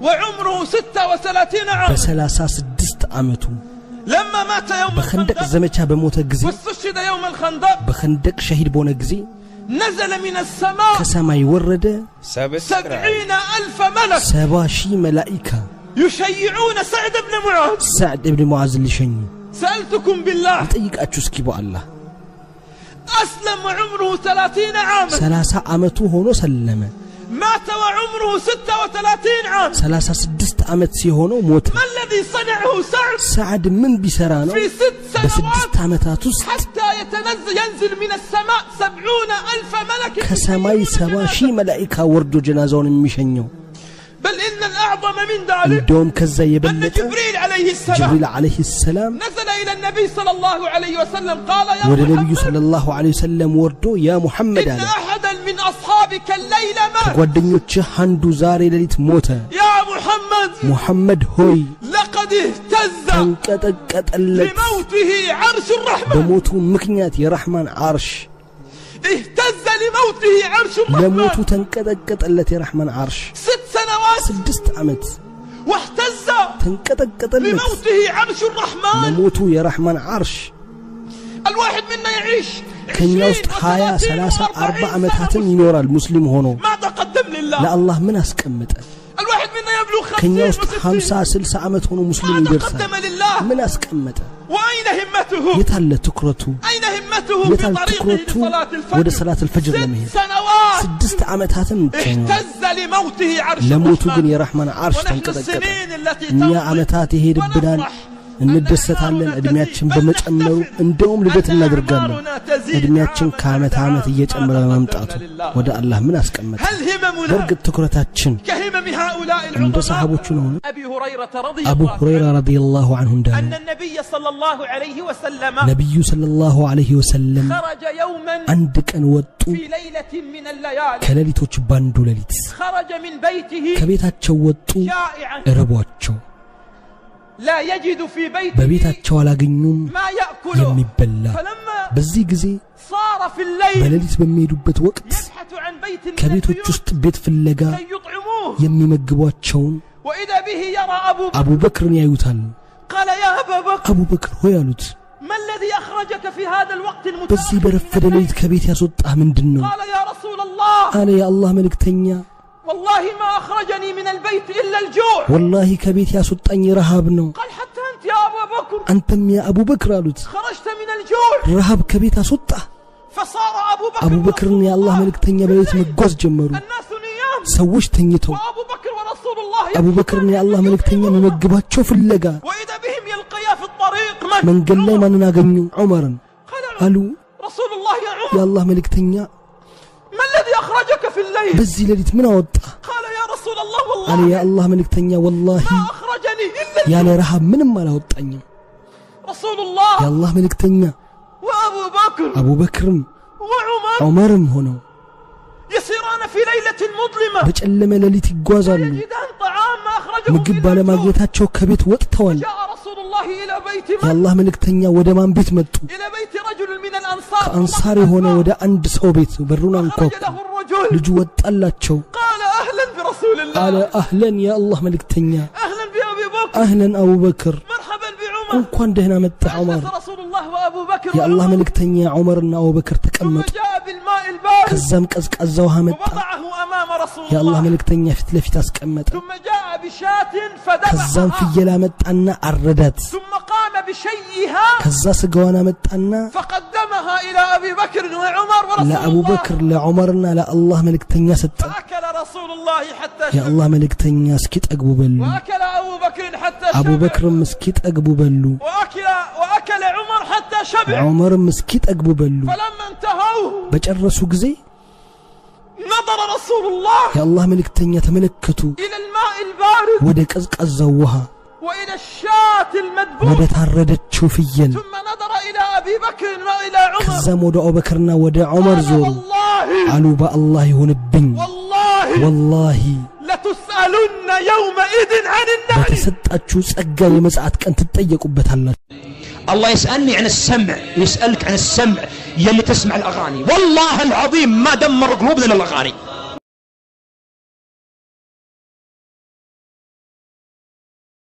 وعمره 36 عام ب36 عامته لما مات يوم بخندق زمቻ በሞተ ጊዜ واستشهد يوم الخندق بخندق شهيد بሆነ ጊዜ نزل من السماء ከሰማይ ወረደ 70,000 ملك 70,000 ملائكة يشيعون سعد بن معاذ سعد بن معاذ لشኝ سألتكم بالله ጠይቃችሁ እስኪ በአላህ أسلم وعمره 30 عاما 30 ዓመቱ ሆኖ ሰለመ مات وعمره 36 عام 36 ዓመት ሲሆነው ሞተ ما الذي صنعه سعد سعد من بيسرا ነው في 6 سنوات ዓመታት ውስጥ حتى ينزل من السماء 70,000 ملك ከሰማይ 70,000 ملائكة ወርዶ ጀናዛውን የሚሸኘው بل إن الأعظم من ذلك እንደውም ከዛ أن የበለጠ جبريل عليه السلام جبريل عليه السلام نزل إلى النبي صلى الله عليه وسلم قال يا ወደ ነብዩ محمد ሰለላሁ ዐለይሂ ወሰለም ወርዶ ያ ሙሐመድ إن አለ أحدا من أصحابك الليلة مات ጓደኞችህ አንዱ ዛሬ ሌሊት ሞተ يا محمد ሙሐመድ ሆይ لقد اهتز ተንቀጠቀጠለት لموته عرش الرحمن በሞቱ ምክንያት የረህማን ዓርሽ اهتز لموته عرش ለሞቱ الرحمن ተንቀጠቀጠለት የረህማን ዓርሽ 6 سنوات 6 ዓመት واهتز ተንቀጠቀጠለት لموته عرش الرحمن ለሞቱ የረህማን ዓርሽ الواحد منا يعيش ከኛ ውስጥ 20 30 40 ዓመታትን ይኖራል ሙስሊም ሆኖ ماذا قدم لله ለአላህ ምን አስቀመጠ الواحد منا يبلغ ከኛ 50 ውስጥ 50 60 ዓመት ሆኖ ሙስሊም ماذا ይደርሳል قدم لله ምን አስቀመጠ وأين همته የታለ ትኩረቱ أين همته في የታለ طريقه ትኩረቱ لصلاة ወደ الفجر ሰላት الفجر ለመሄድ 6 سنوات 6 ዓመታትን اهتز لموته عرش ለሞቱ ግን الرحمن የረህማን ዓርሽ ونحن ተንቀጠቀጠ السنين التي እኛ تمضي ዓመታት ይሄድብናል እንደሰታለን እድሜያችን በመጨመሩ እንደውም ልደት እናደርጋለን እድሜያችን ከዓመት ዓመት እየጨመረ መምጣቱ ወደ አላህ ምን አስቀመጠ هل هممنا በርግጥ ትኩረታችን كهمم هؤلاء እንደ العظماء ሰሃቦቹ ነው أبي هريرة رضي አቡ الله ሁረይራ ረዲየላሁ ዐንሁ እንዳሉ أن النبي صلى الله عليه وسلم ነብዩ ሰለላሁ ዐለይሂ ወሰለም خرج يوما አንድ ቀን ወጡ في ليلة من الليالي ከሌሊቶች ባንዱ ሌሊት خرج من بيته ከቤታቸው ወጡ جائعا ረቧቸው لا يجد في بيته በቤታቸው አላገኙም ما يأكله የሚበላ فلما በዚህ ጊዜ صار في الليل በሌሊት በሚሄዱበት ወቅት يبحث عن بيت من ከቤቶች البيوت ውስጥ ቤት ፍለጋ كي يطعموه የሚመግቧቸውን وإذا به يرى أبو بكر አቡበክርን ያዩታል قال يا أبا بكر አቡበክር ሆይ አሉት ما الذي أخرجك في هذا الوقت በዚህ المتأخر በረፈደ ሌሊት ከቤት ያስወጣህ ምንድነው قال يا رسول الله አለ የአላህ መልእክተኛ والله ما أخرجني من البيت إلا الجوع ወላሂ ከቤት ያስወጣኝ ረሃብ ነው قال حتى أنت يا أبا بكر አንተም ያ አቡበክር አሉት خرجت من الجوع ረሃብ ከቤት አስወጣህ فصار أبو بكر አቡበክርን የአላህ መልእክተኛ በሌሊት መጓዝ ጀመሩ الناس نيام ሰዎች ተኝተው وأبو بكر ورسول الله አቡበክርን የአላህ መልእክተኛ መመግባቸው ፍለጋ وإذا بهم يلقيا في الطريق من መንገድ ላይ ማንን አገኙ ዑመርን قال አሉ رسول الله يا عمر የአላህ መልእክተኛ ما الذي أخرجك في الليل በዚህ ሌሊት ምን አወጣ قال يا رسول الله አለ والله የአላህ መልእክተኛ ወላሂ ما أخرجني إلا ያለ ረሃብ ምንም አላወጣኝም رسول الله የአላህ መልእክተኛ وأبو بكر አቡበክርም وعمر ዑመርም ሆነው يسيران في ليلة مظلمة በጨለመ ሌሊት ይጓዛሉ يجدان طعام ما أخرجهم ምግብ إلا الجوع ባለማግኘታቸው ከቤት ወጥተዋል جاء رسول الله إلى بيت من የአላህ መልእክተኛ ወደ ማን ቤት መጡ إلى بيت رجل من الأنصار ከአንሳር የሆነ ወደ አንድ ሰው ቤት በሩን አንኳኩ خرج له الرجل ልጁ ወጣላቸው قال أهلا برسول الله አለ አህለን የአላህ መልእክተኛ أهلا بأبي بكر አህለን አቡበክር مرحبا بعمر እንኳን ደህና መጣ ዑመር فجلس رسول الله وأبو بكر የአላህ وعمر መልእክተኛ ዑመርና አቡበክር ثم ተቀመጡ جاء بالماء البارد ከዛም ቀዝቃዛ ውሃ መጣ ووضعه أمام رسول የአላህ الله መልእክተኛ ፊት ለፊት አስቀመጠ ثم جاء بشاة ከዛም فذبحها ፍየል አመጣና አረዳት ثم قام بشيئها ከዛ ስጋዋን አመጣና فقدمها إلى أبي بكر وعمر ورسول الله ለአቡበክር ለዑመርና ለአላህ መልእክተኛ ሰጠ فأكل رسول الله حتى شبع የአላህ መልእክተኛ እስኪጠግቡ በሉ وأكل أبو بكر حتى شبع አቡበክርም እስኪጠግቡ በሉ وأكل عمر حتى شبع ዑመርም እስኪጠግቡ በሉ فلما انتهوا በጨረሱ ጊዜ نظر رسول الله የአላህ መልእክተኛ ተመለከቱ إلى الماء البارد ወደ ቀዝቃዛው ውሃ وإلى الشاة ወደ المذبوحة ታረደችው ፍየል ثم نظر إلى أبي بكر وإلى عمر ከዛም ወደ አቡበክርና ወደ ዑመር قال ዞሩ والله አሉ በአላህ ይሁንብኝ والله ወላሂ لتسألن يومئذ عن النعيم በተሰጣችሁ ጸጋ የመጽአት ቀን ትጠየቁበታላችሁ الله يسألني عن السمع يسألك عن السمع يلي تسمع الأغاني والله العظيم ما دمر قلوبنا للأغاني